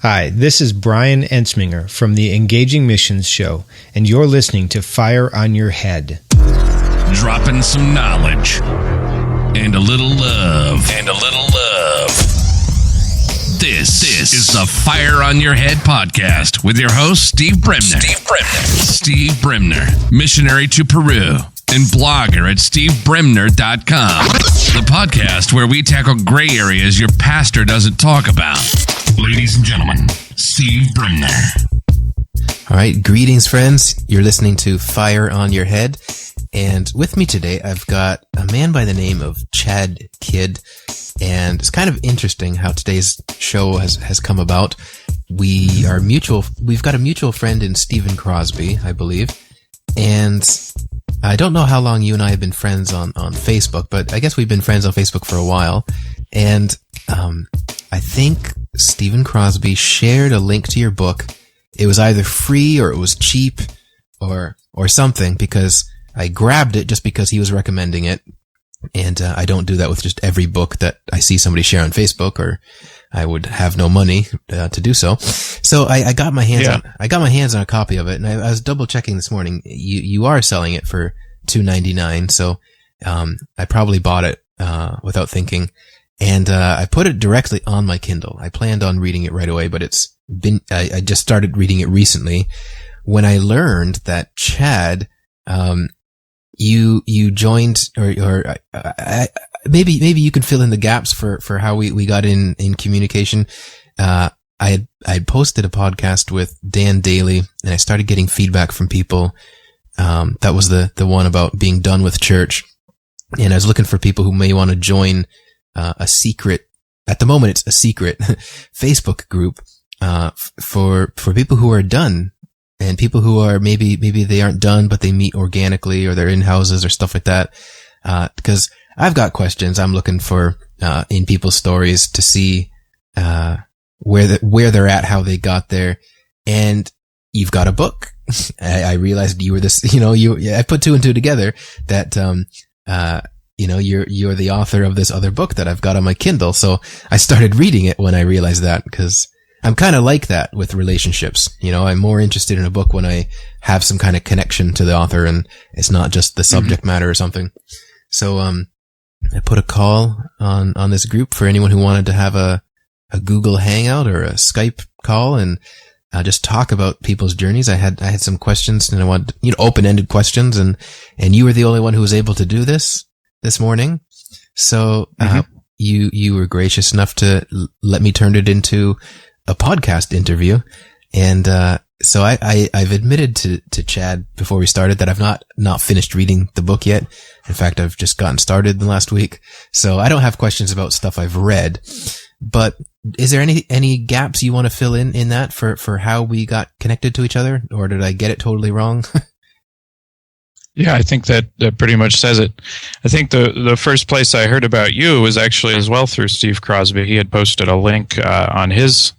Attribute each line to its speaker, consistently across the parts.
Speaker 1: Hi, this is Brian Ensminger from the Engaging Missions Show, and you're listening to Fire on Your Head.
Speaker 2: Dropping some knowledge and a little love. This is the Fire on Your Head podcast with your host, Steve Bremner. Steve Bremner, missionary to Peru and blogger at stevebremner.com. The podcast where we tackle gray areas your pastor doesn't talk about. Ladies and gentlemen, Steve Bremner.
Speaker 3: All right, greetings, friends. You're listening to Fire on Your Head. And with me today, I've got a man by the name of Chad Kidd. And it's kind of interesting how today's show has come about. We've got a mutual friend in Stephen Crosby, I believe. And I don't know how long you and I have been friends on Facebook, but I guess we've been friends on Facebook for a while. And I think Stephen Crosby shared a link to your book. It was either free or it was cheap or something, because I grabbed it just because he was recommending it. And I don't do that with just every book that I see somebody share on Facebook, or I would have no money to do so. So I got my hands on a copy of it, and I was double checking this morning. You are selling it for $2.99, so I probably bought it without thinking, and I put it directly on my Kindle. I planned on reading it right away, but I just started reading it recently when I learned that Chad, you joined, or maybe you can fill in the gaps for how we got in communication. I had posted a podcast with Dan Daly, and I started getting feedback from people. That was the one about being done with church. And I was looking for people who may want to join, a secret, at the moment it's a secret Facebook group, for people who are done. And people who are maybe they aren't done, but they meet organically, or they're in houses or stuff like that. Because I've got questions I'm looking for, in people's stories to see, where they're at, how they got there. And you've got a book. I realized you were this, I put two and two together that, you're the author of this other book that I've got on my Kindle. So I started reading it when I realized that, because I'm kind of like that with relationships. I'm more interested in a book when I have some kind of connection to the author and it's not just the subject matter or something. So, I put a call on this group for anyone who wanted to have a Google Hangout or a Skype call and just talk about people's journeys. I had some questions, and I wanted, open-ended questions, and you were the only one who was able to do this morning. So, you were gracious enough to let me turn it into a podcast interview. And, so I've admitted to Chad before we started that I've not finished reading the book yet. In fact, I've just gotten started the last week. So I don't have questions about stuff I've read, but is there any gaps you want to fill in that for how we got connected to each other? Or did I get it totally wrong?
Speaker 4: Yeah, I think that pretty much says it. I think the first place I heard about you was actually as well through Steve Crosby. He had posted a link on his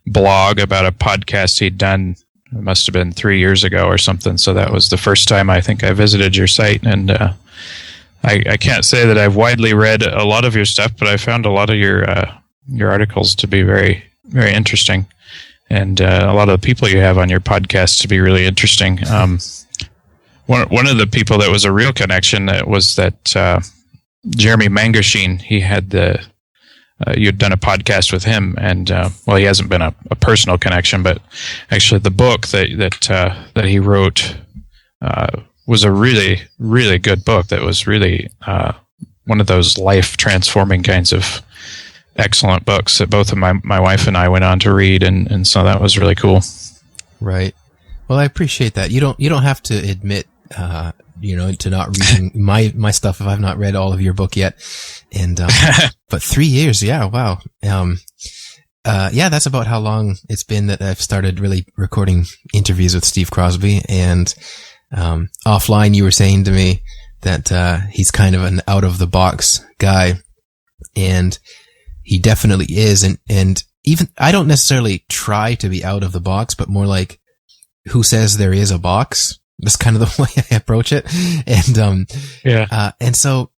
Speaker 4: blog about a podcast he'd done. It must have been 3 years ago or something. So that was the first time I think I visited your site. And I can't say that I've widely read a lot of your stuff, but I found a lot of your articles to be very, very interesting. And a lot of the people you have on your podcast to be really interesting. One of the people that was a real connection was that Jeremy Mangasheen. He had you'd done a podcast with him, and he hasn't been a personal connection, but actually the book that he wrote was a really, really good book. That was really one of those life transforming kinds of excellent books that both of my wife and I went on to read, and so that was really cool.
Speaker 3: Right. Well, I appreciate that. You don't have to admit, to not reading my stuff if I've not read all of your book yet. And, but 3 years. Yeah. Wow. That's about how long it's been that I've started really recording interviews with Steve Crosby. And, offline, you were saying to me that, he's kind of an out of the box guy, and he definitely is. And even, I don't necessarily try to be out of the box, but more like, who says there is a box? That's kind of the way I approach it. And, and so,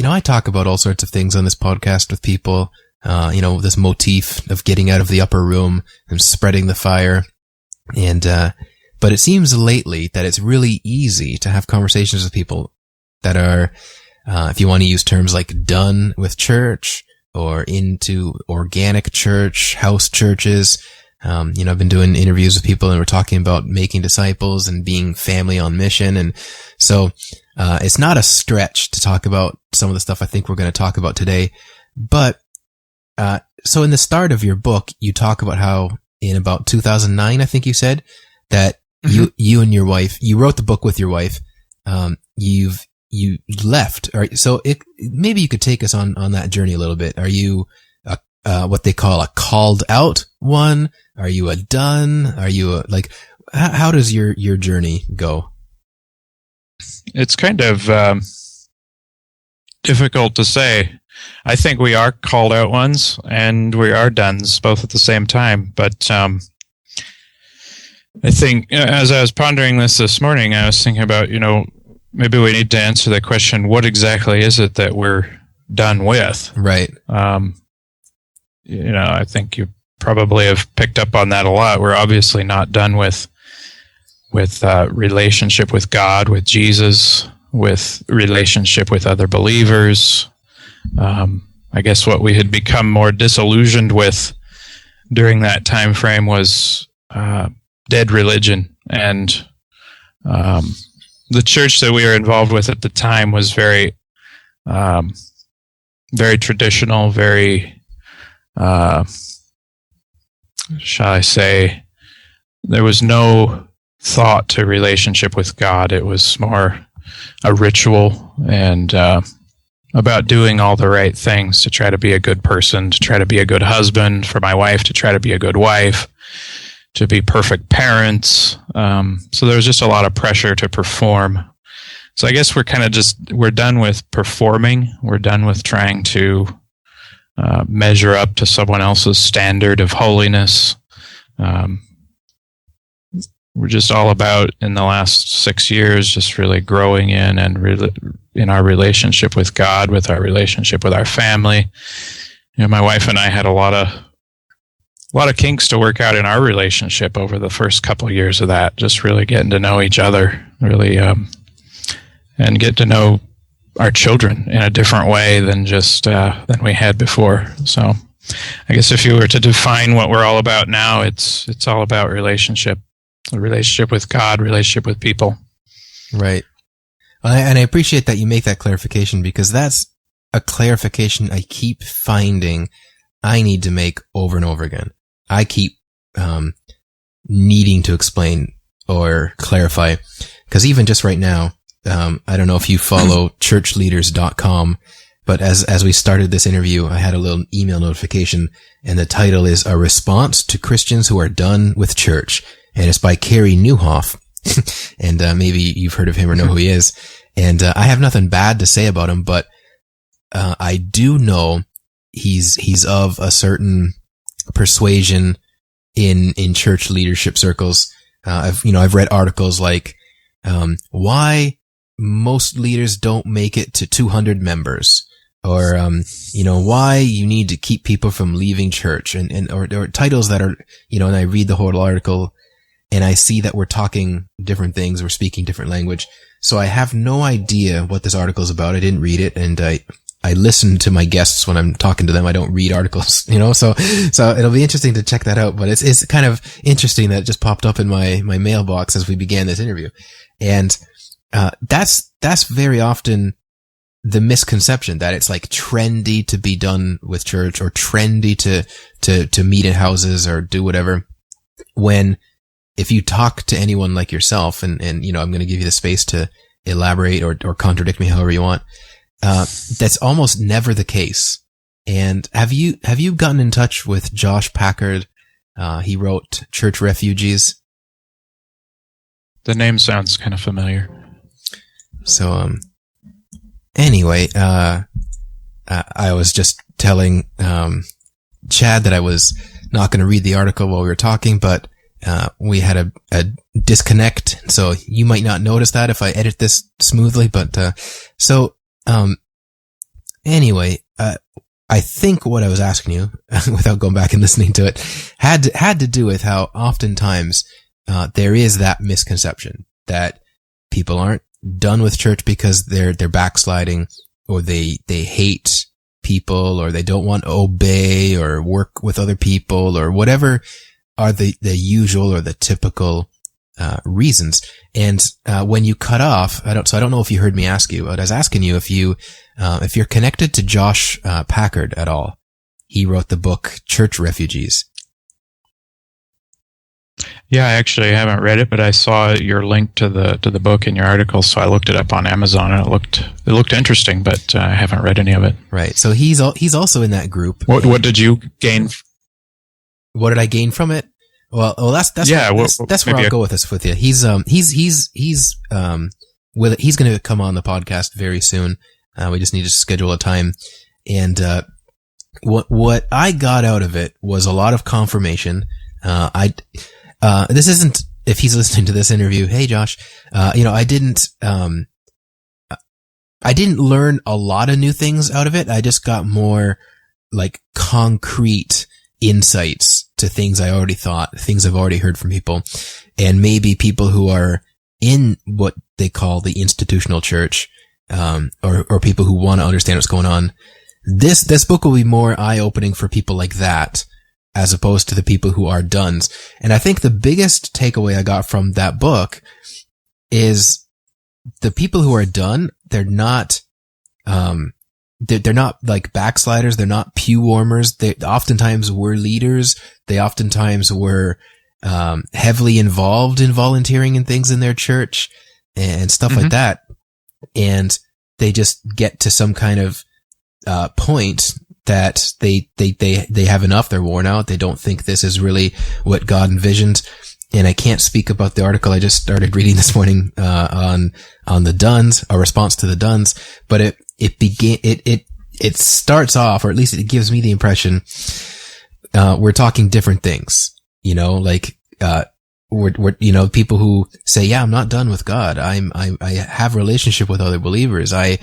Speaker 3: I talk about all sorts of things on this podcast with people. this motif of getting out of the upper room and spreading the fire. And, but it seems lately that it's really easy to have conversations with people that are, if you want to use terms like done with church or into organic church, house churches. I've been doing interviews with people and we're talking about making disciples and being family on mission. And so, it's not a stretch to talk about some of the stuff I think we're going to talk about today. But, so in the start of your book, you talk about how in about 2009, I think you said that you and your wife, you wrote the book with your wife. You left. All right, so maybe you could take us on that journey a little bit. Are you what they call a called out one? Are you a done? Are you how does your journey go?
Speaker 4: It's kind of difficult to say. I think we are called out ones and we are dones both at the same time. But I think as I was pondering this morning, I was thinking about, maybe we need to answer the question, what exactly is it that we're done with?
Speaker 3: Right.
Speaker 4: I think you probably have picked up on that a lot. We're obviously not done with relationship with God, with Jesus, with relationship with other believers. I guess what we had become more disillusioned with during that time frame was dead religion, and the church that we were involved with at the time was very, very traditional, very, shall I say, there was no thought to relationship with God. It was more a ritual and about doing all the right things to try to be a good person, to try to be a good husband, for my wife to try to be a good wife, to be perfect parents. So there was just a lot of pressure to perform. So I guess we're kind of we're done with performing. We're done with trying to measure up to someone else's standard of holiness. We're just all about, in the last 6 years, just really growing in and in our relationship with God, with our relationship with our family. My wife and I had a lot of kinks to work out in our relationship over the first couple of years of that, just really getting to know each other, really, and get to know our children in a different way than than we had before. So I guess if you were to define what we're all about now, it's all about relationship. A relationship with God, relationship with people.
Speaker 3: Right. And I appreciate that you make that clarification, because that's a clarification I keep finding I need to make over and over again. I keep needing to explain or clarify, because even just right now, I don't know if you follow churchleaders.com, but as we started this interview, I had a little email notification, and the title is A Response to Christians Who Are Done with Church. And it's by Carey Nieuwhof. And maybe you've heard of him or know who he is. And I have nothing bad to say about him, but I do know he's of a certain persuasion in church leadership circles. I've read articles like why most leaders don't make it to 200 members, or why you need to keep people from leaving church, or titles that are, and I read the whole article and I see that we're talking different things, we're speaking different language. So I have no idea what this article is about. I didn't read it, and I listen to my guests when I'm talking to them. I don't read articles, so it'll be interesting to check that out. But it's kind of interesting that it just popped up in my mailbox as we began this interview. And that's very often the misconception, that it's like trendy to be done with church, or trendy to meet in houses or do whatever. When if you talk to anyone like yourself, and I'm going to give you the space to elaborate or contradict me however you want, that's almost never the case. And have you gotten in touch with Josh Packard? He wrote Church Refugees.
Speaker 4: The name sounds kind of familiar.
Speaker 3: So, anyway, I was just telling, Chad that I was not going to read the article while we were talking, but we had a disconnect, so you might not notice that if I edit this smoothly, but, anyway, I think what I was asking you, without going back and listening to it, had to do with how oftentimes there is that misconception that people aren't done with church because they're backsliding, or they hate people, or they don't want to obey or work with other people, or whatever are the usual or the typical reasons. And when you cut off, I don't know if you heard me ask you, but I was asking you if you're connected to Josh Packard at all. He wrote the book Church Refugees.
Speaker 4: Yeah, I actually haven't read it, but I saw your link to the book in your article, so I looked it up on Amazon, and it looked interesting, but I haven't read any of it.
Speaker 3: Right. So he's also in that group.
Speaker 4: What did you gain?
Speaker 3: What did I gain from it? Well, that's where I'll go with this with you. He's going to come on the podcast very soon. We just need to schedule a time. And what I got out of it was a lot of confirmation. This isn't, if he's listening to this interview, hey Josh, I didn't learn a lot of new things out of it. I just got more like concrete insights to things I already thought, things I've already heard from people, and maybe people who are in what they call the institutional church, or people who want to understand what's going on. This book will be more eye-opening for people like that, as opposed to the people who are dones. And I think the biggest takeaway I got from that book is the people who are done, they're not like backsliders. They're not pew warmers. They oftentimes were leaders. They oftentimes were heavily involved in volunteering and things in their church and stuff like that. And they just get to some kind of point that they have enough. They're worn out. They don't think this is really what God envisioned. And I can't speak about the article I just started reading this morning on the Duns, a response to the Duns, but it starts off, or at least it gives me the impression we're talking different things. Like we're people who say, yeah, I'm not done with God. I have a relationship with other believers. we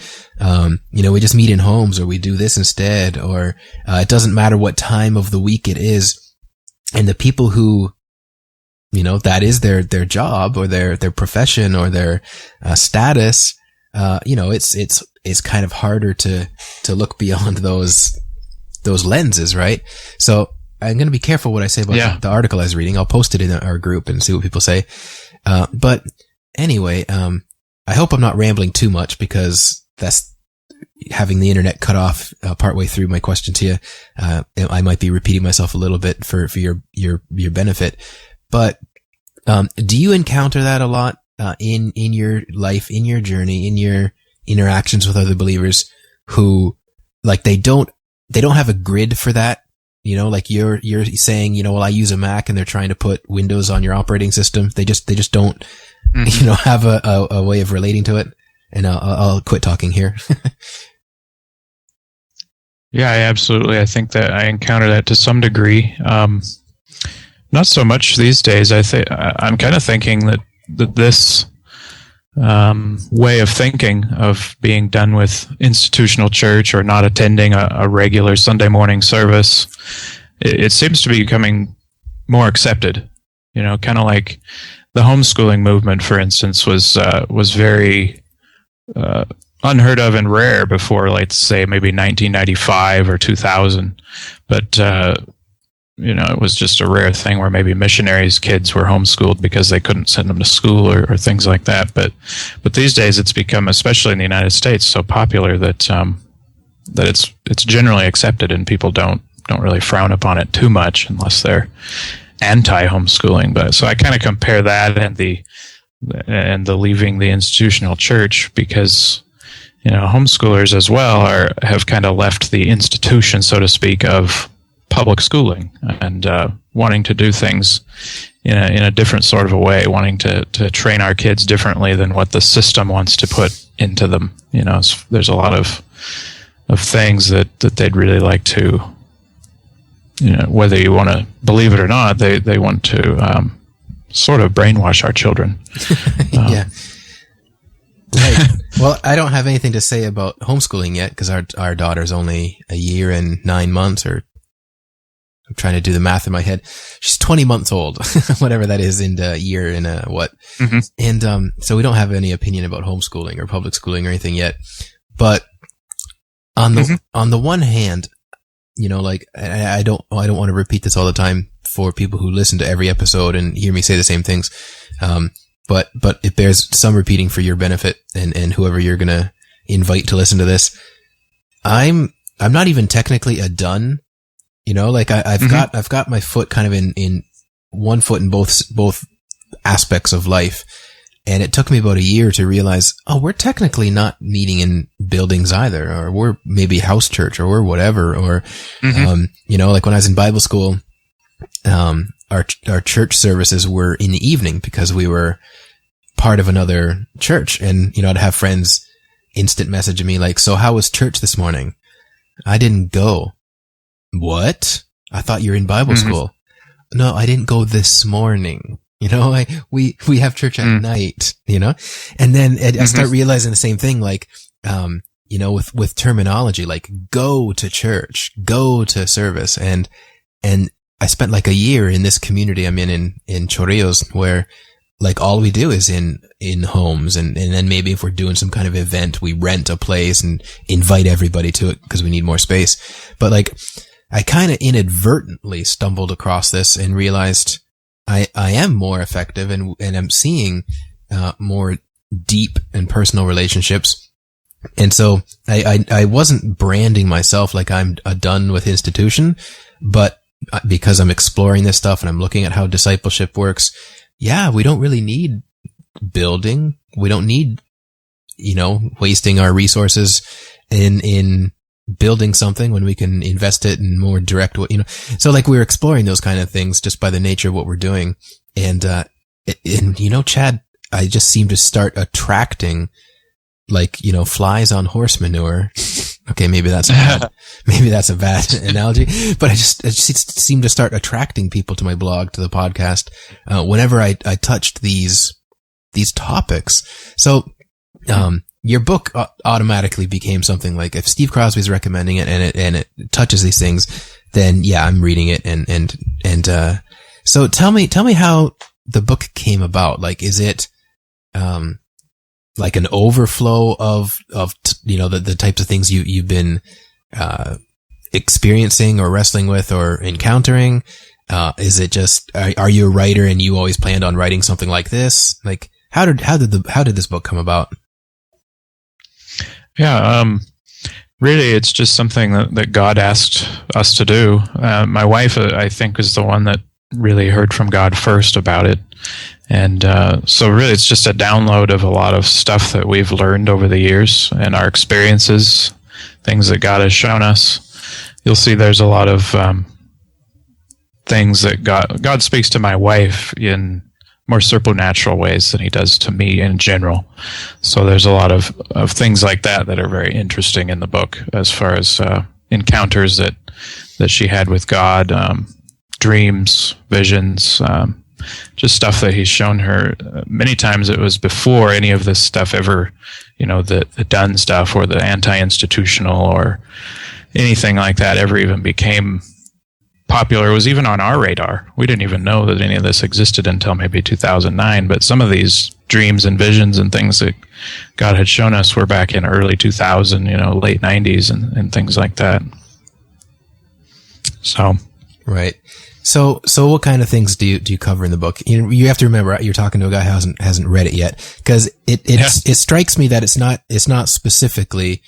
Speaker 3: just meet in homes, or we do this instead, or it doesn't matter what time of the week it is. And the people who, that is their job or their profession or their status, it's kind of harder to look beyond those lenses, right? So I'm going to be careful what I say about the article I was reading. I'll post it in our group and see what people say. But anyway, I hope I'm not rambling too much, because that's having the internet cut off partway through my question to you. I might be repeating myself a little bit for your benefit. But do you encounter that a lot in your life, in your journey, in your interactions with other believers who, like, they don't have a grid for that? Like you're saying, well, I use a Mac, and they're trying to put Windows on your operating system. They just don't, have a way of relating to it. And I'll quit talking here.
Speaker 4: Yeah, absolutely. I think that I encounter that to some degree. Not so much these days. I'm kind of thinking that this way of thinking of being done with institutional church, or not attending a regular Sunday morning service, it seems to be becoming more accepted. Kind of like the homeschooling movement, for instance, was very unheard of and rare before, let's say, maybe 1995 or 2000. But it was just a rare thing where maybe missionaries' kids were homeschooled because they couldn't send them to school or things like that. But these days it's become, especially in the United States, so popular that it's generally accepted, and people don't really frown upon it too much unless they're anti-homeschooling. But so I kind of compare that and the leaving the institutional church, because homeschoolers as well have kind of left the institution, so to speak, of public schooling, and wanting to do things in a different sort of a way, wanting to train our kids differently than what the system wants to put into them. There's a lot of things that they'd really like to, whether you want to believe it or not, they want to sort of brainwash our children.
Speaker 3: Yeah. Right. Well, I don't have anything to say about homeschooling yet because our daughter's only a year and 9 months, or I'm trying to do the math in my head. She's 20 months old, whatever that is in a year in a what. Mm-hmm. And so we don't have any opinion about homeschooling or public schooling or anything yet. But on the one hand, you know, like I don't want to repeat this all the time for people who listen to every episode and hear me say the same things. But it bears some repeating for your benefit and whoever you're gonna invite to listen to this. I'm not even technically a done. You know, like I've got my foot kind of in one foot in both aspects of life. And it took me about a year to realize, oh, we're technically not meeting in buildings either, or we're maybe house church, or we're whatever, or, you know, like when I was in Bible school, our church services were in the evening because we were part of another church. And, you know, I'd have friends instant message me like, so how was church this morning? I didn't go. What? I thought you were in Bible school. No, I didn't go this morning. You know, we have church at night, you know, and then I start realizing the same thing, like, you know, with terminology, like go to church, go to service. And I spent like a year in this community I'm in Chorrillos, where like all we do is in homes. And then maybe if we're doing some kind of event, we rent a place and invite everybody to it because we need more space. But like, I kind of inadvertently stumbled across this and realized I am more effective and I'm seeing, more deep and personal relationships. And so I wasn't branding myself like I'm done with institution, but because I'm exploring this stuff and I'm looking at how discipleship works. Yeah, we don't really need building. We don't need, you know, wasting our resources in building something when we can invest it in more direct way, you know. So like we're exploring those kind of things just by the nature of what we're doing. And you know, Chad, I just seem to start attracting like, you know, flies on horse manure. Okay. Maybe that's a bad analogy, but I just seem to start attracting people to my blog, to the podcast, whenever I touched these topics. So, your book automatically became something like if Steve Crosby's recommending it and it touches these things, then yeah, I'm reading it. And so tell me how the book came about. Like, is it, like an overflow of, you know, the types of things you've been, experiencing or wrestling with or encountering? Is it just, are you a writer and you always planned on writing something like this? Like, how did this book come about?
Speaker 4: Yeah, really, it's just something that God asked us to do. My wife, I think, is the one that really heard from God first about it. And so really, it's just a download of a lot of stuff that we've learned over the years and our experiences, things that God has shown us. You'll see there's a lot of things that God speaks to my wife in more supernatural ways than he does to me in general. So there's a lot of things like that are very interesting in the book as far as encounters that she had with God, dreams, visions, just stuff that he's shown her. Many times it was before any of this stuff ever, you know, the done stuff or the anti-institutional or anything like that ever even became popular. It was even on our radar. We didn't even know that any of this existed until maybe 2009. But some of these dreams and visions and things that God had shown us were back in early 2000, you know, late 90s and things like that. So,
Speaker 3: right. So what kind of things do you cover in the book? You have to remember you're talking to a guy who hasn't read it yet, because it strikes me that it's not specifically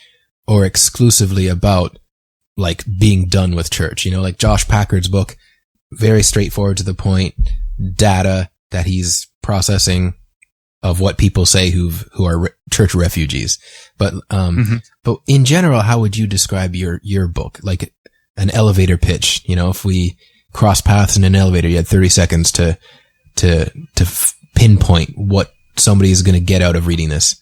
Speaker 3: or exclusively about like being done with church, you know, like Josh Packard's book, very straightforward to the point, data that he's processing of what people say who are church refugees. But, but in general, how would you describe your book? Like an elevator pitch, you know, if we cross paths in an elevator, you had 30 seconds to pinpoint what somebody is going to get out of reading this.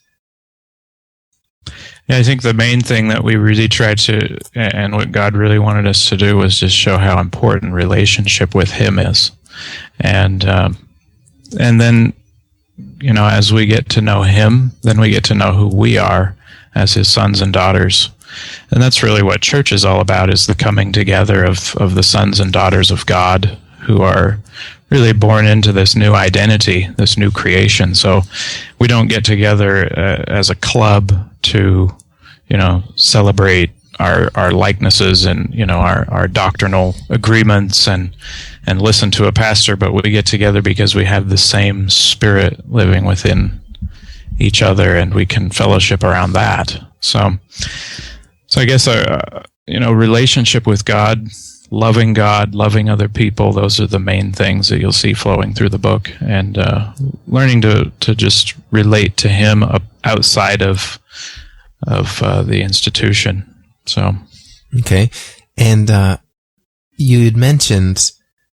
Speaker 4: Yeah, I think the main thing that we really tried to, and what God really wanted us to do, was just show how important relationship with Him is, and then as we get to know him, then we get to know who we are as his sons and daughters. And that's really what church is all about, is the coming together of the sons and daughters of God who are really born into this new identity, this new creation. So we don't get together as a club to, celebrate our likenesses and, our doctrinal agreements and listen to a pastor, but we get together because we have the same spirit living within each other, and we can fellowship around that. So I guess relationship with God, loving other people, those are the main things that you'll see flowing through the book, and learning to just relate to him outside of the institution. So, okay,
Speaker 3: and you had mentioned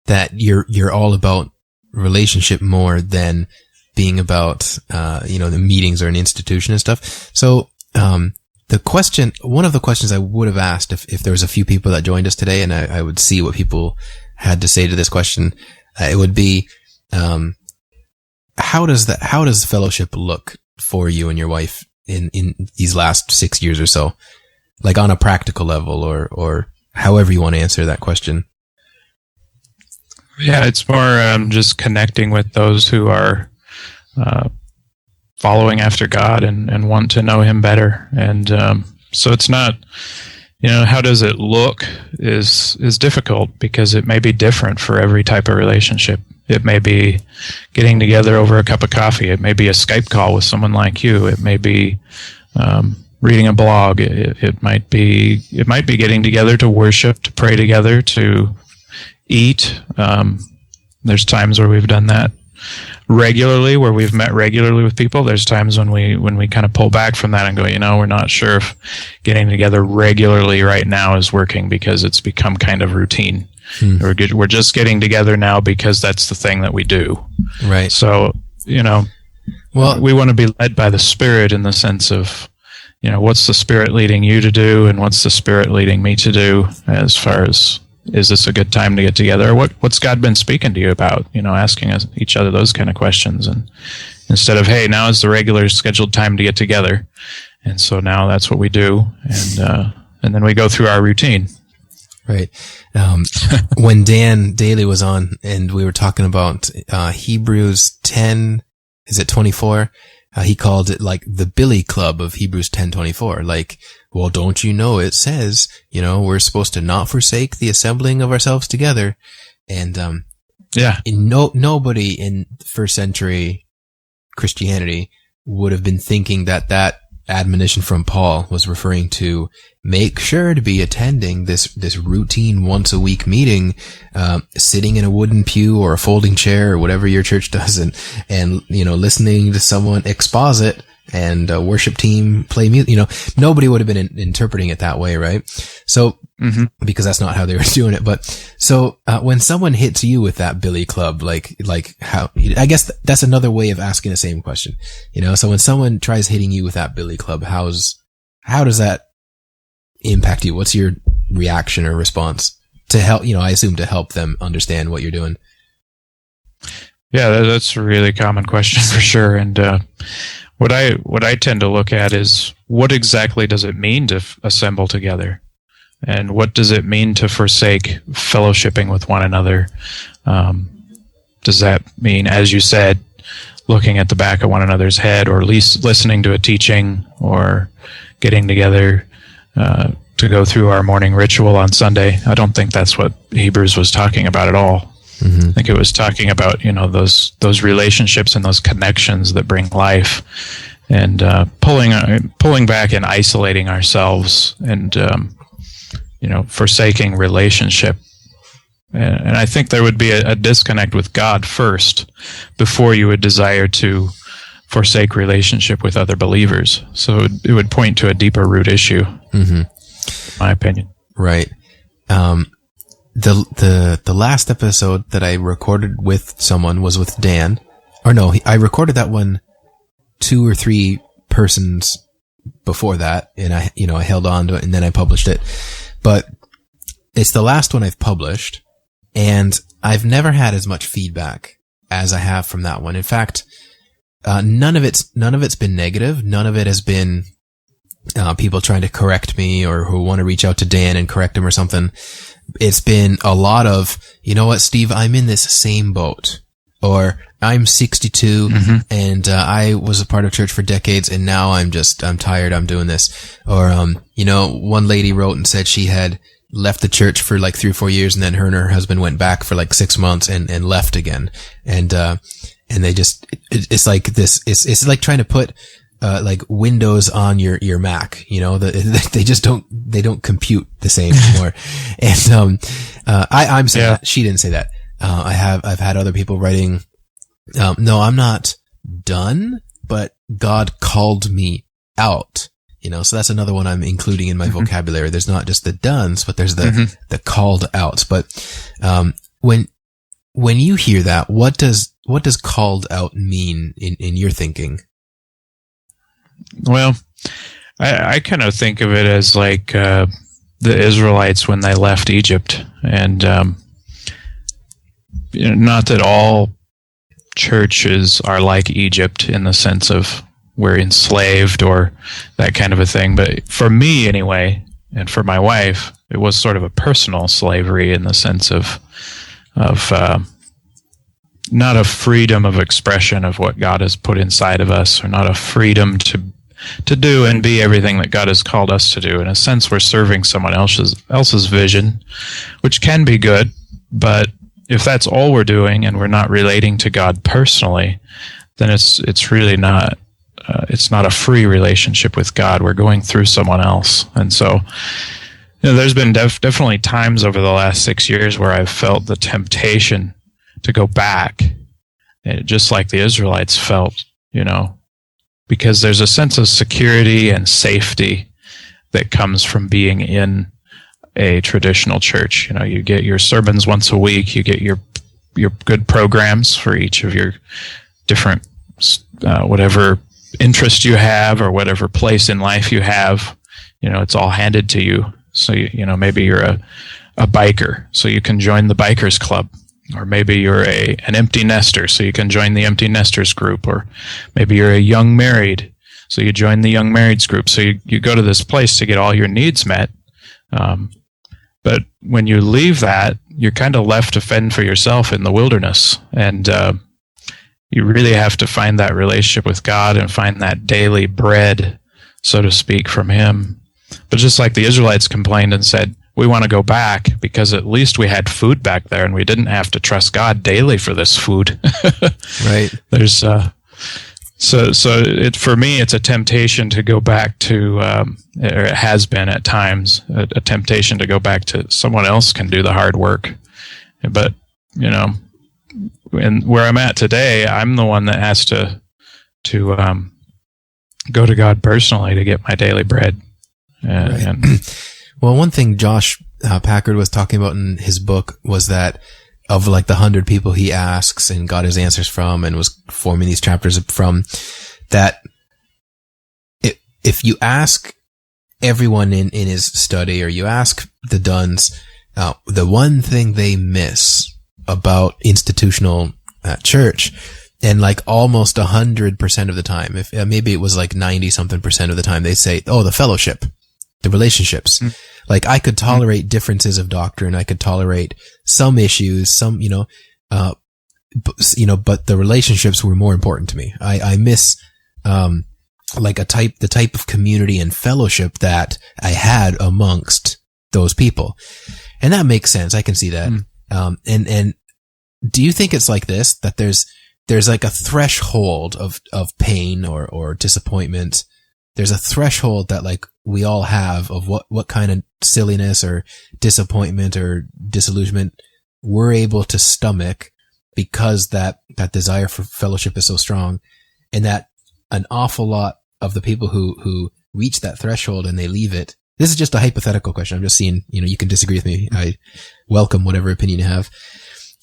Speaker 3: that you're all about relationship more than being about the meetings or an institution and stuff. So one of the questions I would have asked if there was a few people that joined us today, and I would see what people had to say to this question, it would be, how does fellowship look for you and your wife in these last 6 years or so, like on a practical level, or however you want to answer that question?
Speaker 4: Yeah, it's more just connecting with those who are following after God and want to know him better. And so it's not, how does it look is difficult, because it may be different for every type of relationship. It may be getting together over a cup of coffee. It may be a Skype call with someone like you. It may be reading a blog. It might be getting together to worship, to pray together, to eat. There's times where we've done that regularly, where we've met regularly with people. There's times when we kind of pull back from that and go, we're not sure if getting together regularly right now is working, because it's become kind of routine. We're just getting together now because that's the thing that we do.
Speaker 3: Right.
Speaker 4: So, we want to be led by the Spirit, in the sense of, what's the Spirit leading you to do, and what's the Spirit leading me to do, as far as, is this a good time to get together? What's God been speaking to you about? Asking each other those kind of questions, and instead of, hey, now is the regular scheduled time to get together, and so now that's what we do, and then we go through our routine.
Speaker 3: Right. When Dan Daly was on and we were talking about Hebrews 10, is it 24? He called it like the Billy Club of Hebrews 10:24. Like, well, don't you know it says, we're supposed to not forsake the assembling of ourselves together. And nobody in first century Christianity would have been thinking that admonition from Paul was referring to make sure to be attending this routine once a week meeting, sitting in a wooden pew or a folding chair or whatever your church does, and listening to someone exposit and a worship team play music. Nobody would have been interpreting it that way, right? So, because that's not how they were doing it. But so when someone hits you with that Billy Club, like how, I guess that's another way of asking the same question. So when someone tries hitting you with that Billy Club, how does that impact you? What's your reaction or response to help? I assume to help them understand what you're doing.
Speaker 4: Yeah, that's a really common question for sure. And what I tend to look at is, what exactly does it mean to assemble together? And what does it mean to forsake fellowshipping with one another? Does that mean, as you said, looking at the back of one another's head, or at least listening to a teaching, or getting together to go through our morning ritual on Sunday? I don't think that's what Hebrews was talking about at all. I think it was talking about, those relationships and those connections that bring life, and pulling back and isolating ourselves, and forsaking relationship. And I think there would be a disconnect with God first before you would desire to forsake relationship with other believers. So it would point to a deeper root issue, in my opinion.
Speaker 3: Right. The last episode that I recorded with someone was with Dan. Or no, I recorded that one 2 or 3 persons before that, and I held on to it, and then I published it. But it's the last one I've published, and I've never had as much feedback as I have from that one. In fact, none of it's been negative. None of it has been people trying to correct me or who want to reach out to Dan and correct him or something. It's been a lot of, you know what, Steve, I'm in this same boat. Or I'm 62 and I was a part of church for decades and now I'm tired, I'm doing this. Or, one lady wrote and said she had left the church for like 3 or 4 years and then her and her husband went back for like 6 months and left again. And they just, it's like this, it's like trying to put, like Windows on your Mac, they just they don't compute the same anymore. And, I'm saying that. She didn't say that. I've had other people writing, no, I'm not done, but God called me out, so that's another one I'm including in my vocabulary. There's not just the dones, but there's the called out. But, when you hear that, what does called out mean in your thinking?
Speaker 4: Well, I kind of think of it as like, the Israelites when they left Egypt and, not that all churches are like Egypt in the sense of we're enslaved or that kind of a thing. But for me anyway, and for my wife, it was sort of a personal slavery in the sense of not a freedom of expression of what God has put inside of us, or not a freedom to do and be everything that God has called us to do. In a sense, we're serving someone else's vision, which can be good, but if that's all we're doing and we're not relating to God personally, then it's really not it's not a free relationship with God. We're going through someone else. And so there's been definitely times over the last 6 years where I've felt the temptation to go back, just like the Israelites felt, because there's a sense of security and safety that comes from being in a traditional church. You get your sermons once a week, you get your good programs for each of your different whatever interest you have or whatever place in life you have. It's all handed to you. So maybe you're a biker, so you can join the bikers club, or maybe you're an empty nester, so you can join the empty nesters group, or maybe you're a young married, so you join the young marrieds group. So you go to this place to get all your needs met. But when you leave that, you're kind of left to fend for yourself in the wilderness. And you really have to find that relationship with God and find that daily bread, so to speak, from Him. But just like the Israelites complained and said, we want to go back because at least we had food back there and we didn't have to trust God daily for this food.
Speaker 3: Right.
Speaker 4: There's for me, it's a temptation to go back to, or it has been at times, a temptation to go back to someone else can do the hard work. But, and where I'm at today, I'm the one that has to go to God personally to get my daily bread.
Speaker 3: Right.
Speaker 4: And
Speaker 3: well, one thing Josh Packard was talking about in his book was that of like the 100 people he asks and got his answers from and was forming these chapters from, that if you ask everyone in his study, or you ask the Duns, the one thing they miss about institutional church, and like almost 100% of the time, if maybe it was like 90-something% of the time, they say, oh, the fellowship, the relationships. Mm. Like I could tolerate differences of doctrine. I could tolerate some issues, but the relationships were more important to me. I miss, like the type of community and fellowship that I had amongst those people. And that makes sense. I can see that. Mm. And do you think it's like this, that there's like a threshold of pain or disappointment? There's a threshold that like we all have of what kind of silliness or disappointment or disillusionment we're able to stomach because that desire for fellowship is so strong, and that an awful lot of the people who reach that threshold and they leave it. This is just a hypothetical question. I'm just seeing, you can disagree with me. I welcome whatever opinion you have.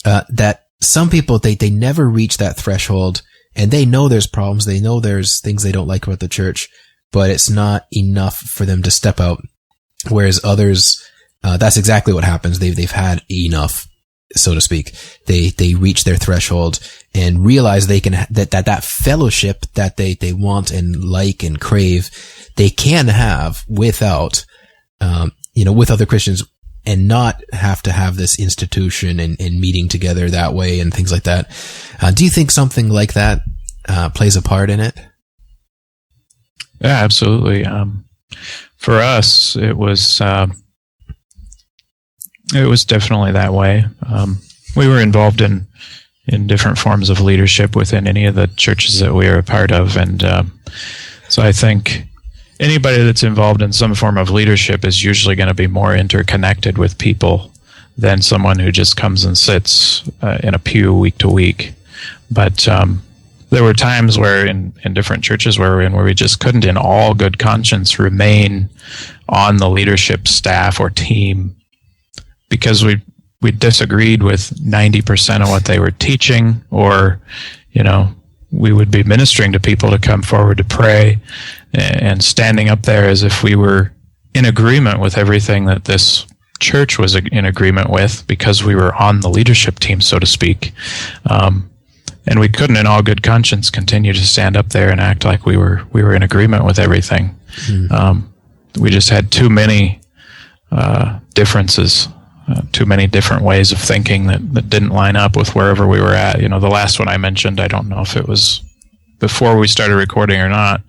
Speaker 3: That some people, they never reach that threshold, and they know there's problems. They know there's things they don't like about the church, but it's not enough for them to step out. Whereas others, that's exactly what happens. They've had enough, so to speak. They reach their threshold and realize they can, that fellowship that they want and like and crave, they can have without, with other Christians, and not have to have this institution and meeting together that way and things like that. Do you think something like that plays a part in it?
Speaker 4: Yeah, absolutely. For us, it was definitely that way. We were involved in different forms of leadership within any of the churches that we were a part of, and so I think anybody that's involved in some form of leadership is usually going to be more interconnected with people than someone who just comes and sits in a pew week to week. But there were times where in different churches where we're in, where we just couldn't in all good conscience remain on the leadership staff or team because we disagreed with 90% of what they were teaching, or, we would be ministering to people to come forward to pray and standing up there as if we were in agreement with everything that this church was in agreement with, because we were on the leadership team, so to speak. And we couldn't in all good conscience continue to stand up there and act like we were in agreement with everything. We just had too many differences, too many different ways of thinking that didn't line up with wherever we were at. The last one I mentioned, I don't know if it was before we started recording or not,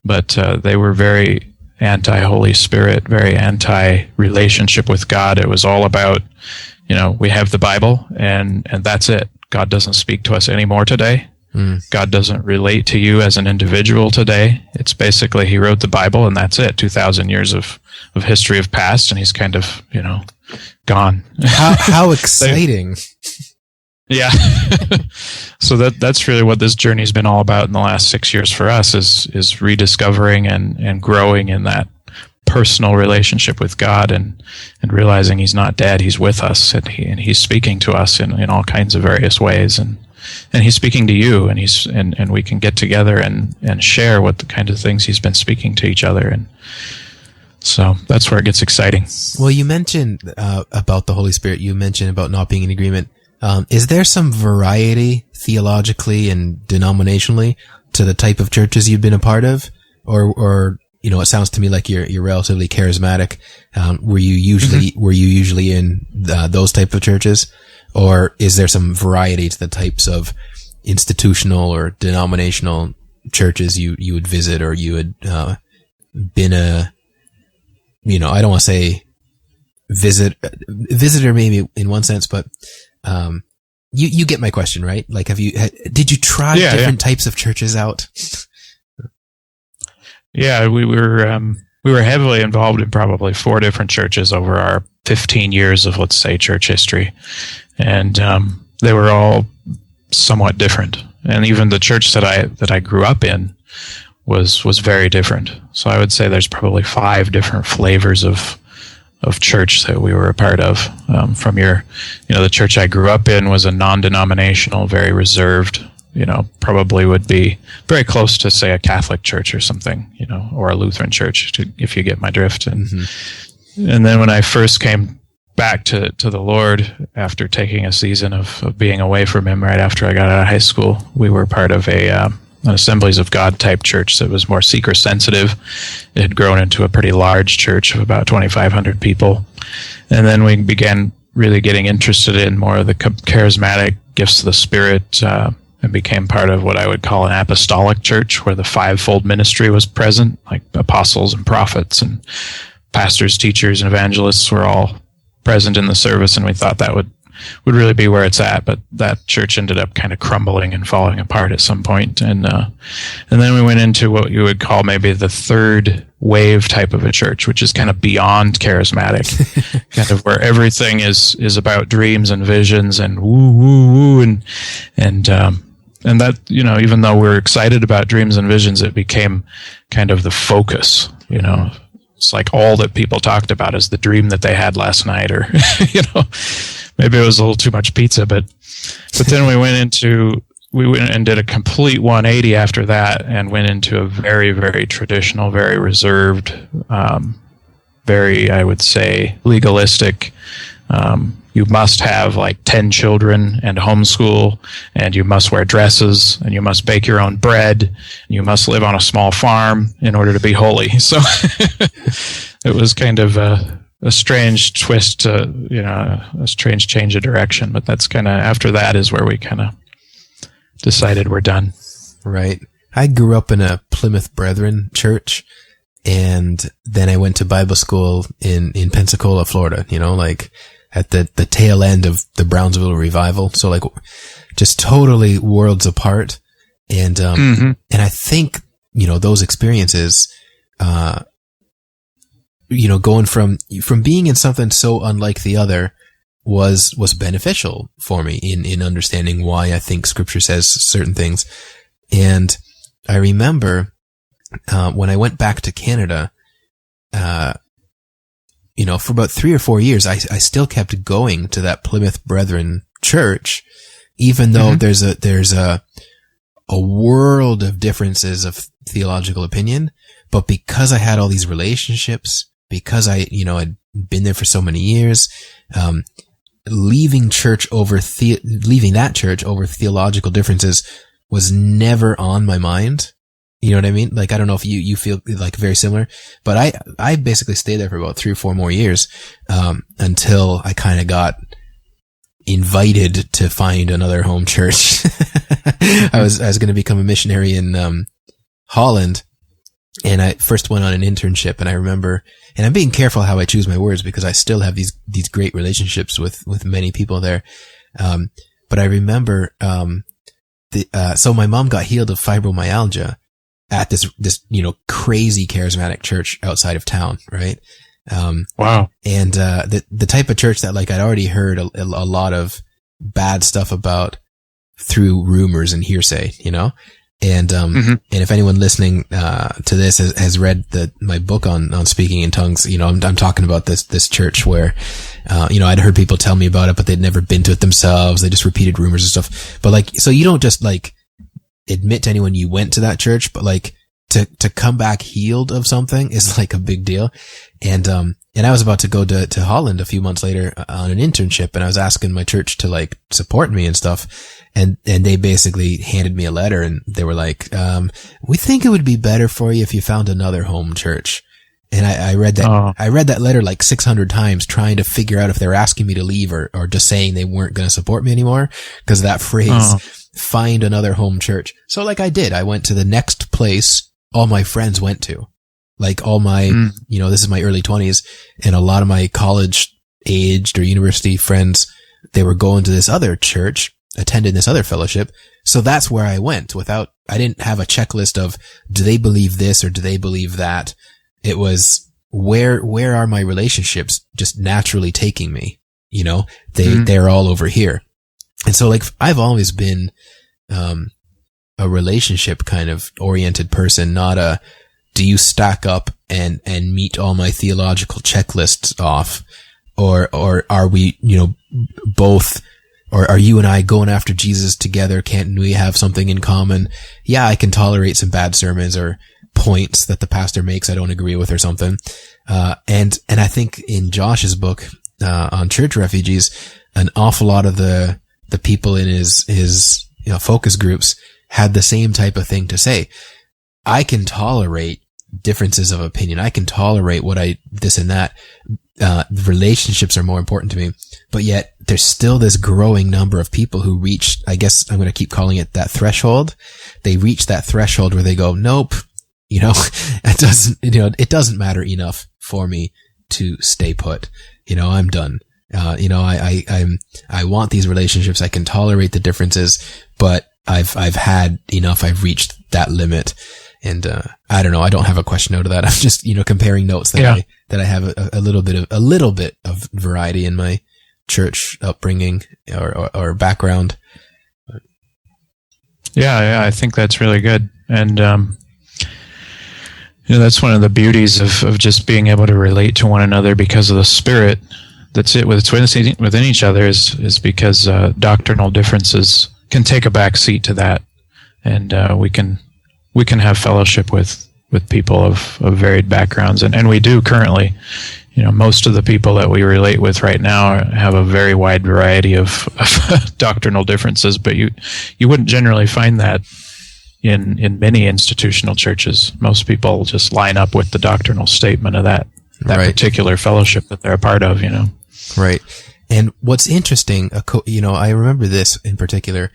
Speaker 4: but they were very anti-Holy Spirit, very anti-relationship with God. It was all about, we have the Bible and that's it. God doesn't speak to us anymore today. God doesn't relate to you as an individual today. It's basically he wrote the Bible and that's it. 2,000 years of history have passed and he's kind of, gone.
Speaker 3: How exciting.
Speaker 4: Yeah. So that's really what this journey's been all about in the last 6 years for us is rediscovering and growing in that personal relationship with God and realizing he's not dead, he's with us and he's speaking to us in all kinds of various ways and he's speaking to you and we can get together and share what the kind of things he's been speaking to each other, and so that's where it gets exciting.
Speaker 3: Well, you mentioned about the Holy Spirit, you mentioned about not being in agreement. Is there some variety theologically and denominationally to the type of churches you've been a part of? Or it sounds to me like you're relatively charismatic. Were you usually in those type of churches? Or is there some variety to the types of institutional or denominational churches you would visit, or you had been a, I don't want to say visitor maybe in one sense, but you get my question, right? Like, did you try different types of churches out?
Speaker 4: Yeah, we were heavily involved in probably 4 different churches over our 15 years of, let's say, church history, and they were all somewhat different. And even the church that I grew up in was very different. So I would say there's probably 5 different flavors of church that we were a part of. From the church I grew up in was a non-denominational, very reserved, probably would be very close to, say, a Catholic church or something, or a Lutheran church, if you get my drift. And and then when I first came back to the Lord after taking a season of being away from him right after I got out of high school, we were part of an Assemblies of God type church that was more seeker sensitive. It had grown into a pretty large church of about 2,500 people. And then we began really getting interested in more of the charismatic gifts of the Spirit, and became part of what I would call an apostolic church, where the 5-fold ministry was present, like apostles and prophets and pastors, teachers, and evangelists were all present in the service, and we thought that would really be where it's at. But that church ended up kind of crumbling and falling apart at some point. And then we went into what you would call maybe the third wave type of a church, which is kind of beyond charismatic, kind of where everything is about dreams and visions and woo woo woo and that, even though we're excited about dreams and visions, it became kind of the focus. It's like all that people talked about is the dream that they had last night, or maybe it was a little too much pizza, but then we went and did a complete 180 after that, and went into a very, very traditional, very reserved, very, I would say, legalistic You must have like 10 children and homeschool, and you must wear dresses, and you must bake your own bread, and you must live on a small farm in order to be holy. So it was kind of a strange twist, a strange change of direction. But that's kind of, after that is where we kind of decided we're done.
Speaker 3: Right. I grew up in a Plymouth Brethren church, and then I went to Bible school in Pensacola, Florida, like at the tail end of the Brownsville revival. So like just totally worlds apart. And, and I think, those experiences, going from being in something so unlike the other was beneficial for me in understanding why I think Scripture says certain things. And I remember, when I went back to Canada, for about 3 or 4 years, I still kept going to that Plymouth Brethren church, even though there's a world of differences of theological opinion. But because I had all these relationships, because I'd been there for so many years, leaving that church over theological differences was never on my mind. You know what I mean? Like, I don't know if you feel like very similar, but I basically stayed there for about 3 or 4 more years, until I kind of got invited to find another home church. I was going to become a missionary in, Holland, and I first went on an internship, and I remember, and I'm being careful how I choose my words because I still have these great relationships with many people there. But I remember, so my mom got healed of fibromyalgia at this, crazy charismatic church outside of town, right?
Speaker 4: Wow.
Speaker 3: And, the type of church that, like, I'd already heard a lot of bad stuff about through rumors and hearsay, And, and if anyone listening, to this has read my book on speaking in tongues, I'm talking about this church where, I'd heard people tell me about it, but they'd never been to it themselves. They just repeated rumors and stuff. But like, so you don't just like admit to anyone you went to that church, but like to come back healed of something is like a big deal. And I was about to go to Holland a few months later on an internship, and I was asking my church to like support me and stuff. And they basically handed me a letter, and they were like, we think it would be better for you if you found another home church. And I read that, I read that letter like 600 times trying to figure out if they were asking me to leave or just saying they weren't going to support me anymore. Cause that phrase, find another home church. So like I did, I went to the next place all my friends went to. Like all my, this is my early 20s, and a lot of my college aged or university friends, they were going to this other church, attending this other fellowship. So that's where I went I didn't have a checklist of, do they believe this or do they believe that? It was, where are my relationships just naturally taking me? They're all over here. And so like, I've always been, a relationship kind of oriented person, not a, do you stack up and meet all my theological checklists off? Or are we, both, or are you and I going after Jesus together? Can't we have something in common? Yeah, I can tolerate some bad sermons or points that the pastor makes I don't agree with or something. And I think in Josh's book, on church refugees, an awful lot of the people in his focus groups had the same type of thing to say. I can tolerate differences of opinion. I can tolerate this and that. Relationships are more important to me, but yet there's still this growing number of people who reach, I guess I'm going to keep calling it that threshold. They reach that threshold where they go, nope, it doesn't matter enough for me to stay put. I'm done. I want these relationships. I can tolerate the differences, but I've had enough. I've reached that limit. And, I don't know. I don't have a question out of that. I'm just, comparing notes that I have a little bit of variety in my church upbringing or background.
Speaker 4: Yeah. I think that's really good. And, that's one of the beauties of just being able to relate to one another because of the Spirit that's within each other is because, doctrinal differences can take a back seat to that. And, we can have fellowship with people of varied backgrounds. And we do currently, most of the people that we relate with right now have a very wide variety of doctrinal differences, but you wouldn't generally find that in many institutional churches. Most people just line up with the doctrinal statement of that
Speaker 3: Right.
Speaker 4: particular fellowship that they're a part of,
Speaker 3: Right. And what's interesting, I remember this in particular,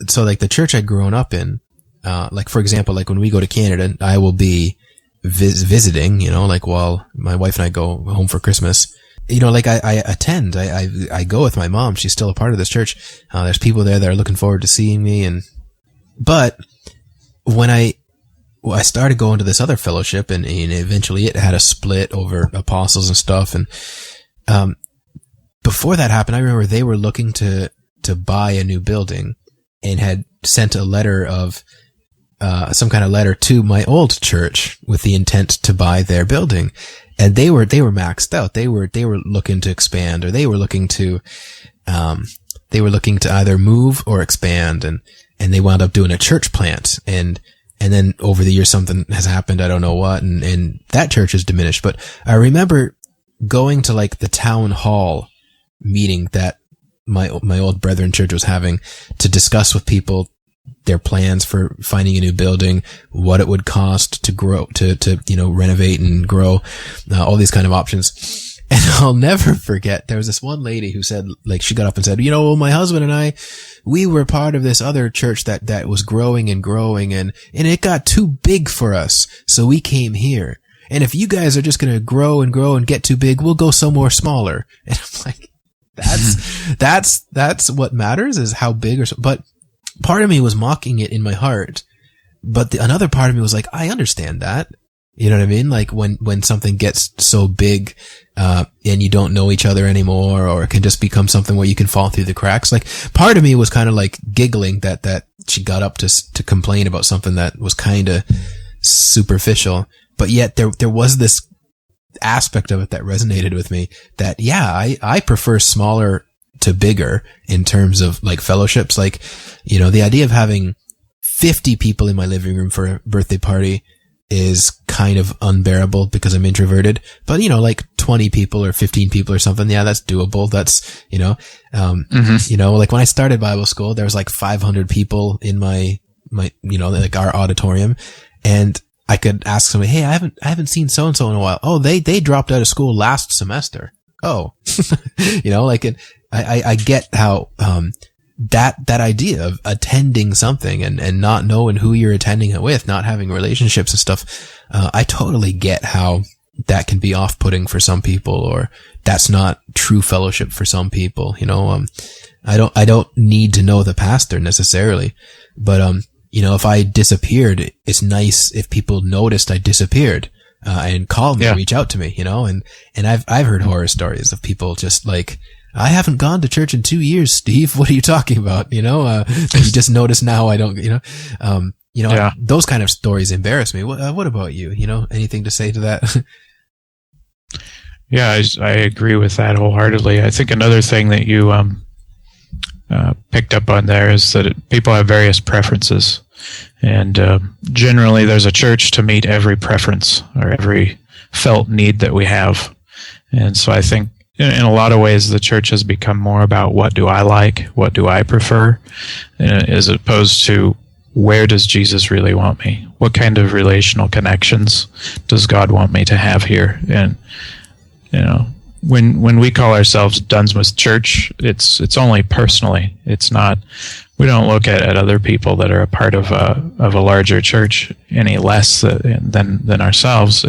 Speaker 3: so like the church I'd grown up in, like for example, like when we go to Canada, I will be visiting, like while my wife and I go home for Christmas, like I attend, I go with my mom. She's still a part of this church. There's people there that are looking forward to seeing me. But when I started going to this other fellowship and eventually it had a split over apostles and stuff. And, before that happened, I remember they were looking to buy a new building and had sent a letter of, some kind of letter to my old church with the intent to buy their building. And they were maxed out. They were looking to expand, or they were looking to either move or expand. And they wound up doing a church plant. And then over the years, something has happened. I don't know what. And that church has diminished. But I remember going to like the town hall meeting that my old brethren church was having to discuss with people their plans for finding a new building, what it would cost to grow, to renovate and grow, all these kind of options. And I'll never forget, there was this one lady who said, like, she got up and said, my husband and I, we were part of this other church that was growing and growing, and it got too big for us. So we came here. And if you guys are just going to grow and grow and get too big, we'll go somewhere smaller. And I'm like, that's what matters, is how big but part of me was mocking it in my heart. But another part of me was like, I understand that. You know what I mean? Like when something gets so big, and you don't know each other anymore, or it can just become something where you can fall through the cracks. Like part of me was kind of like giggling that she got up to complain about something that was kind of superficial. But yet there was this aspect of it that resonated with me, that, I prefer smaller to bigger in terms of like fellowships. Like, the idea of having 50 people in my living room for a birthday party is kind of unbearable because I'm introverted. But, like 20 people or 15 people or something, that's doable. That's, like when I started Bible school, there was like 500 people in my, like our auditorium, and I could ask somebody, hey, I haven't seen so-and-so in a while. Oh, they dropped out of school last semester. Oh, I get how, that idea of attending something and not knowing who you're attending it with, not having relationships and stuff. I totally get how that can be off-putting for some people, or that's not true fellowship for some people. I don't need to know the pastor necessarily, but, if I disappeared, it's nice if people noticed I disappeared, and called me, reach out to me, and I've heard horror stories of people just like, I haven't gone to church in 2 years, Steve. What are you talking about? You just notice now I don't, those kind of stories embarrass me. What about you? Anything to say to that?
Speaker 4: Yeah, I agree with that wholeheartedly. I think another thing that you picked up on there is that people have various preferences, and generally there's a church to meet every preference or every felt need that we have. And so I think in a lot of ways the church has become more about what do I like, what do I prefer, as opposed to where does Jesus really want me? What kind of relational connections does God want me to have here? And when we call ourselves Dunsmouth Church, it's only personally. It's not. We don't look at other people that are a part of a larger church any less than ourselves.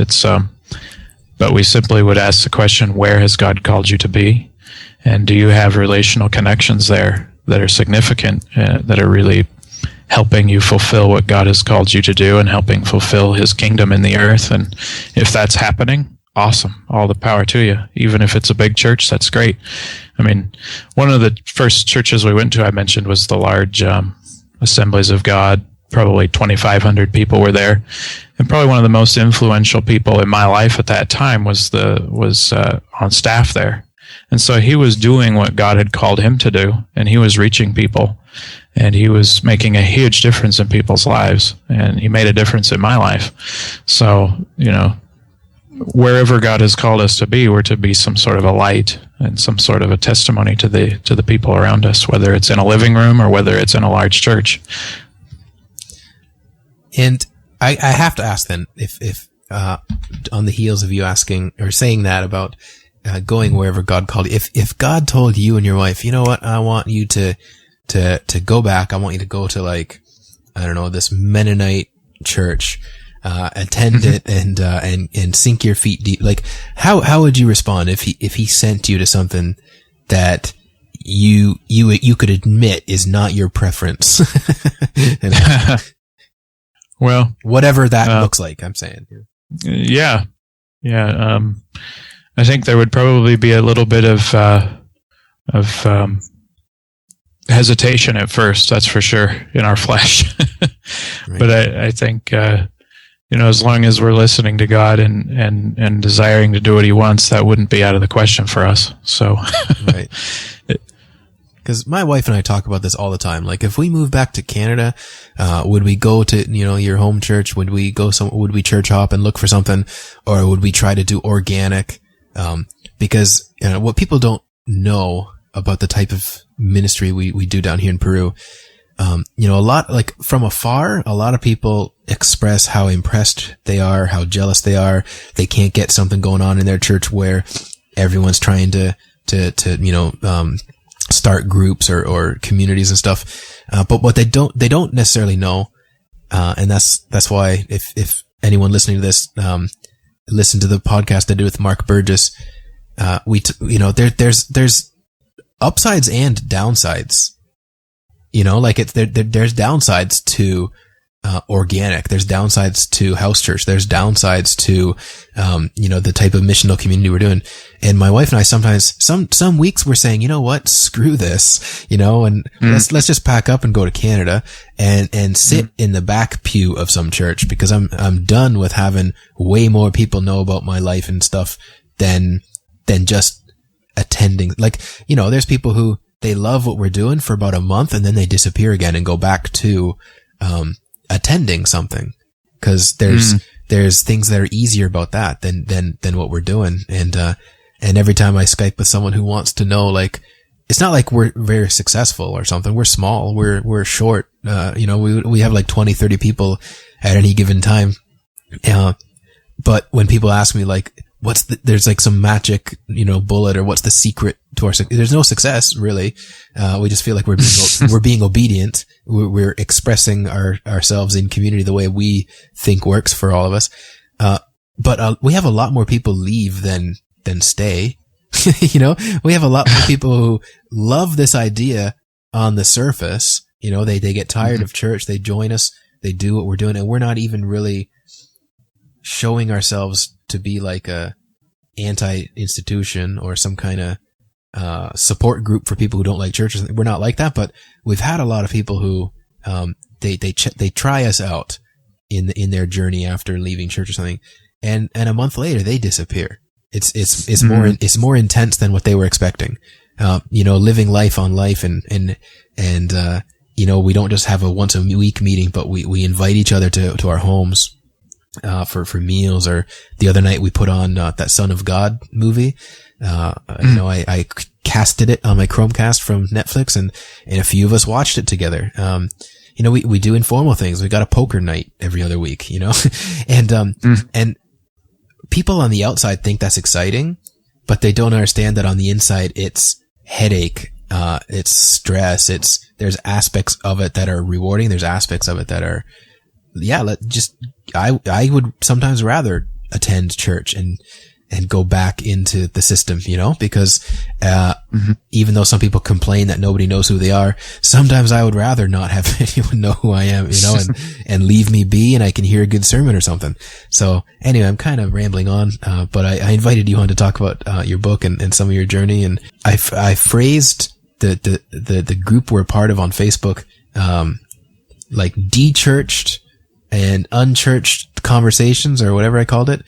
Speaker 4: But we simply would ask the question: where has God called you to be, and do you have relational connections there that are significant, that are really helping you fulfill what God has called you to do and helping fulfill His kingdom in the earth? And if that's happening, awesome. All the power to you. Even if it's a big church, that's great. I mean, one of the first churches we went to, I mentioned, was the large Assemblies of God. Probably 2,500 people were there. And probably one of the most influential people in my life at that time was on staff there. And so he was doing what God had called him to do, and he was reaching people, and he was making a huge difference in people's lives, and he made a difference in my life. So, wherever God has called us to be, we're to be some sort of a light and some sort of a testimony to the people around us, whether it's in a living room or whether it's in a large church.
Speaker 3: And I have to ask then, if on the heels of you asking or saying that about going wherever God called you, if God told you and your wife, you know what, I want you to go back, I want you to go to, like, I don't know, this Mennonite church, attend it and sink your feet deep. Like, how would you respond if he sent you to something that you could admit is not your preference?
Speaker 4: Well,
Speaker 3: whatever that looks like, I'm saying.
Speaker 4: Yeah. I think there would probably be a little bit of hesitation at first, that's for sure, in our flesh. Right. But I think, as long as we're listening to God and desiring to do what he wants, that wouldn't be out of the question for us. So,
Speaker 3: right. Because my wife and I talk about this all the time. Like, if we move back to Canada, would we go to, your home church? Would we would we church hop and look for something? Or would we try to do organic? Because, what people don't know about the type of ministry we do down here in Peru, a lot, like, from afar, a lot of people express how impressed they are, how jealous they are. They can't get something going on in their church where everyone's trying to start groups or communities and stuff. But what they don't necessarily know, and that's why if anyone listening to this, listen to the podcast I did with Mark Burgess, there's upsides and downsides, there's downsides to, organic. There's downsides to house church. There's downsides to, the type of missional community we're doing. And my wife and I sometimes, some weeks we're saying, you know what, screw this, and let's just pack up and go to Canada and sit in the back pew of some church, because I'm done with having way more people know about my life and stuff than just attending. Like, there's people who they love what we're doing for about a month and then they disappear again and go back to, attending something, because there's things that are easier about that than what we're doing. And every time I Skype with someone who wants to know, like, it's not like we're very successful or something. We're small. We're short. We have like 20, 30 people at any given time. But when people ask me, like, there's like some magic, bullet, or what's the secret to our success? There's no success, really. We just feel like we're being obedient. We're expressing ourselves in community the way we think works for all of us. But we have a lot more people leave than stay. We have a lot more people who love this idea on the surface. They get tired of church. They join us. They do what we're doing, and we're not even really showing ourselves to be like a anti-institution or some kind of support group for people who don't like churches. We're not like that, but we've had a lot of people who they try us out in their journey after leaving church or something, and a month later they disappear. It's more intense than what they were expecting. Living life on life, and we don't just have a once a week meeting, but we invite each other to our homes for meals. Or the other night we put on that Son of God movie. I casted it on my Chromecast from Netflix, and a few of us watched it together. We do informal things. We got a poker night every other week, and people on the outside think that's exciting, but they don't understand that on the inside it's headache, it's stress, there's aspects of it that are rewarding, there's aspects of it that are, I would sometimes rather attend church and go back into the system, because, even though some people complain that nobody knows who they are, sometimes I would rather not have anyone know who I am, and leave me be, and I can hear a good sermon or something. So anyway, I'm kind of rambling on, but I invited you on to talk about, your book and some of your journey. And I phrased the group we're part of on Facebook, like de-churched and unchurched conversations, or whatever I called it.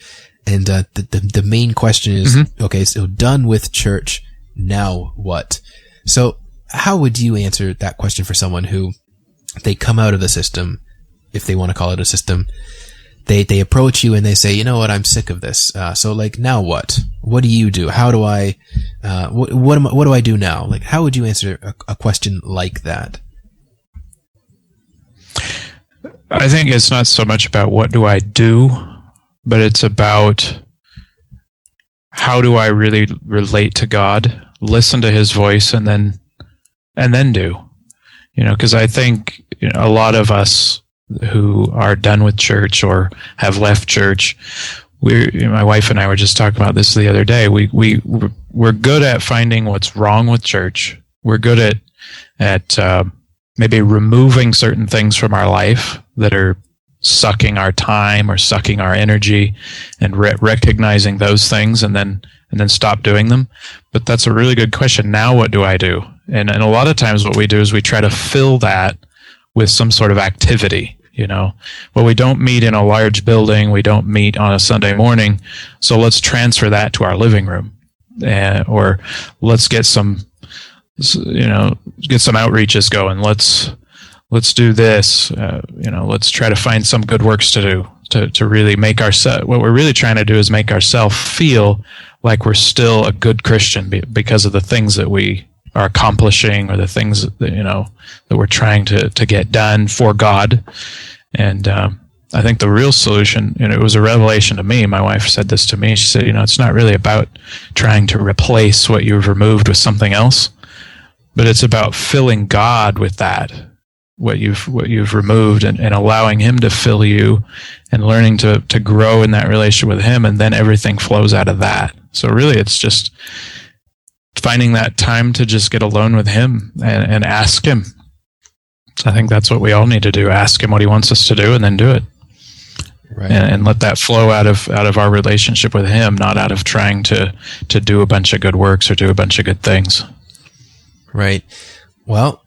Speaker 3: And the main question is, okay, so done with church, now what? So how would you answer that question for someone who they come out of the system, if they want to call it a system, they approach you and they say, you know what, I'm sick of this. So like, now what? What do you do? How do I, what do I do now? Like, how would you answer a question like that?
Speaker 4: I think it's not so much about what do I do, but it's about how do I really relate to God, listen to his voice, and then do, because I think a lot of us who are done with church or have left church, my wife and I were just talking about this the other day. We're good at finding what's wrong with church. We're good at maybe removing certain things from our life that are sucking our time or sucking our energy, and recognizing those things and then stop doing them. But that's a really good question. Now what do I do? And a lot of times what we do is we try to fill that with some sort of activity. Well, we don't meet in a large building. We don't meet on a Sunday morning. So let's transfer that to our living room, or let's get some outreaches going. Let's do this. Let's try to find some good works to do to really make what we're really trying to do is make ourselves feel like we're still a good Christian because of the things that we are accomplishing, or the things that we're trying to get done for God. And I think the real solution, it was a revelation to me. My wife said this to me. She said, it's not really about trying to replace what you've removed with something else, but it's about filling God with that, what you've removed, and allowing him to fill you, and learning to grow in that relationship with him, and then everything flows out of that. So really it's just finding that time to just get alone with him and ask him. So I think that's what we all need to do. Ask him what he wants us to do, and then do it. Right. And let that flow out of our relationship with him, not out of trying to do a bunch of good works or do a bunch of good things.
Speaker 3: Right. Well,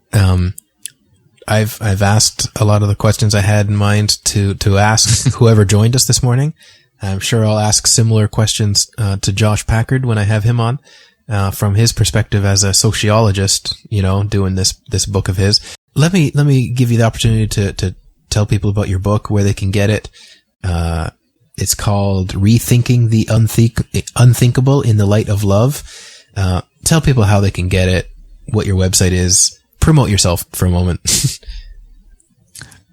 Speaker 3: I've asked a lot of the questions I had in mind to ask whoever joined us this morning. I'm sure I'll ask similar questions to Josh Packard when I have him on, from his perspective as a sociologist, doing this book of his. Let me give you the opportunity to tell people about your book, where they can get it. It's called Rethinking the Unthinkable in the Light of Love. Tell people how they can get it, what your website is. Promote yourself for a moment.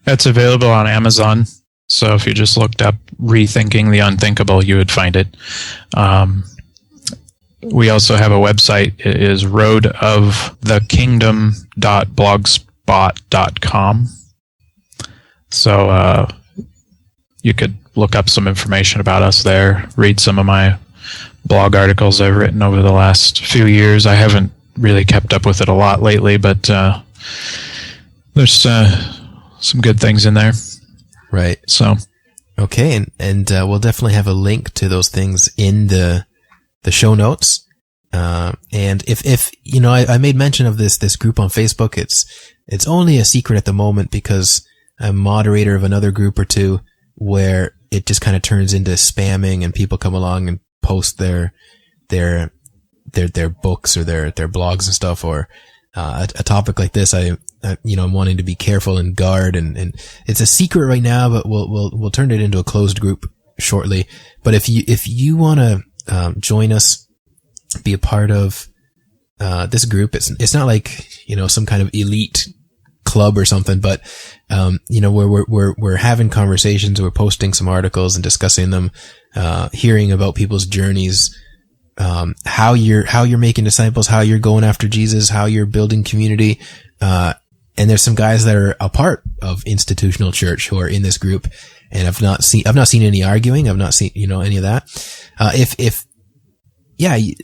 Speaker 4: It's available on Amazon. So if you just looked up Rethinking the Unthinkable, you would find it. We also have a website. It is roadofthekingdom.blogspot.com. So you could look up some information about us there, read some of my blog articles I've written over the last few years. I haven't really kept up with it a lot lately, but there's some good things in there.
Speaker 3: Right.
Speaker 4: So,
Speaker 3: okay, and we'll definitely have a link to those things in the show notes. And if I made mention of this group on Facebook. It's only a secret at the moment because I'm moderator of another group or two where it just kind of turns into spamming, and people come along and post their books or their blogs and stuff, or a topic like this. I'm wanting to be careful and guard, and it's a secret right now, but we'll turn it into a closed group shortly. But if you want to join us, be a part of this group, it's not like some kind of elite club or something, but we're having conversations, we're posting some articles and discussing them, hearing about people's journeys, how you're making disciples, how you're going after Jesus, how you're building community. And there's some guys that are a part of institutional church who are in this group, and I've not seen any arguing. I've not seen, any of that. If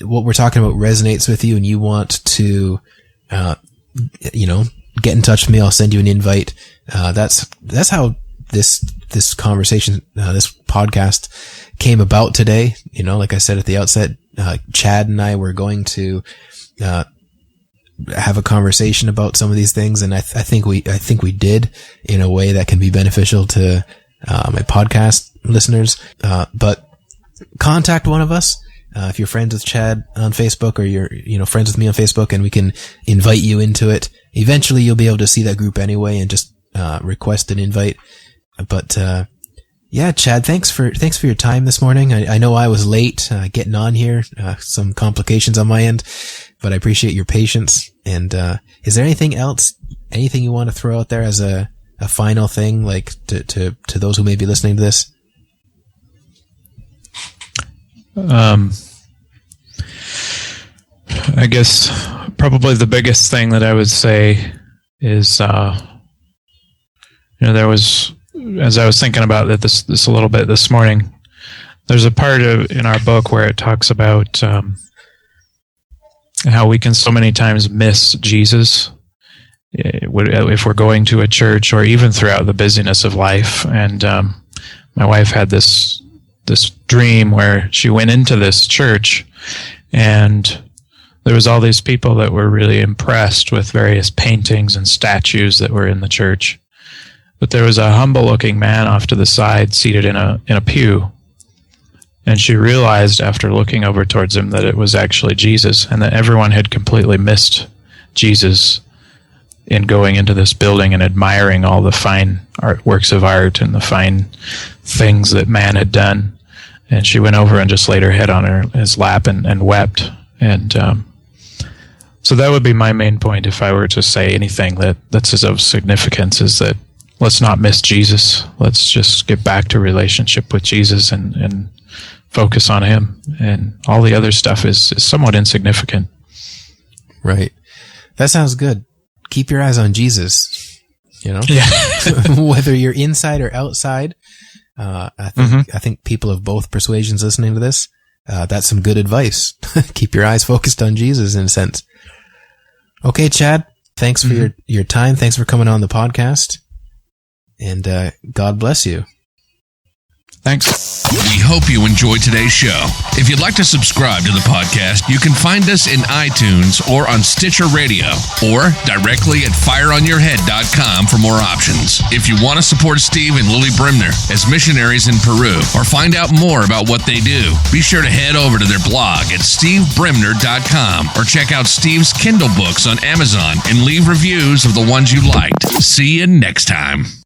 Speaker 3: what we're talking about resonates with you and you want to, get in touch with me, I'll send you an invite. That's how this conversation, this podcast came about today. Like I said at the outset, Chad and I were going to, have a conversation about some of these things. And I think we did in a way that can be beneficial to, my podcast listeners. But contact one of us. If you're friends with Chad on Facebook, or you're, friends with me on Facebook, and we can invite you into it. Eventually you'll be able to see that group anyway and just, request an invite. But, Yeah, Chad, thanks for your time this morning. I know I was late getting on here, some complications on my end, but I appreciate your patience. And is there anything else, anything you want to throw out there as a final thing, like to those who may be listening to this?
Speaker 4: I guess probably the biggest thing that I would say is, there was, as I was thinking about this a little bit this morning, there's a part in our book where it talks about how we can so many times miss Jesus if we're going to a church or even throughout the busyness of life. And my wife had this dream where she went into this church and there was all these people that were really impressed with various paintings and statues that were in the church. But there was a humble-looking man off to the side, seated in a pew. And she realized after looking over towards him that it was actually Jesus, and that everyone had completely missed Jesus in going into this building and admiring all the fine works of art and the fine things that man had done. And she went over and just laid her head on his lap and wept. And so that would be my main point if I were to say anything that's of significance, is that let's not miss Jesus. Let's just get back to relationship with Jesus and focus on him. And all the other stuff is somewhat insignificant.
Speaker 3: Right. That sounds good. Keep your eyes on Jesus,
Speaker 4: Yeah.
Speaker 3: whether you're inside or outside. I think people of both persuasions listening to this, that's some good advice. Keep your eyes focused on Jesus in a sense. Okay, Chad, thanks for your time. Thanks for coming on the podcast. And God bless you.
Speaker 4: Thanks.
Speaker 2: We hope you enjoyed today's show. If you'd like to subscribe to the podcast, you can find us in iTunes or on Stitcher Radio, or directly at fireonyourhead.com for more options. If you want to support Steve and Lily Brimner as missionaries in Peru, or find out more about what they do, be sure to head over to their blog at stevebrimner.com, or check out Steve's Kindle books on Amazon and leave reviews of the ones you liked. See you next time.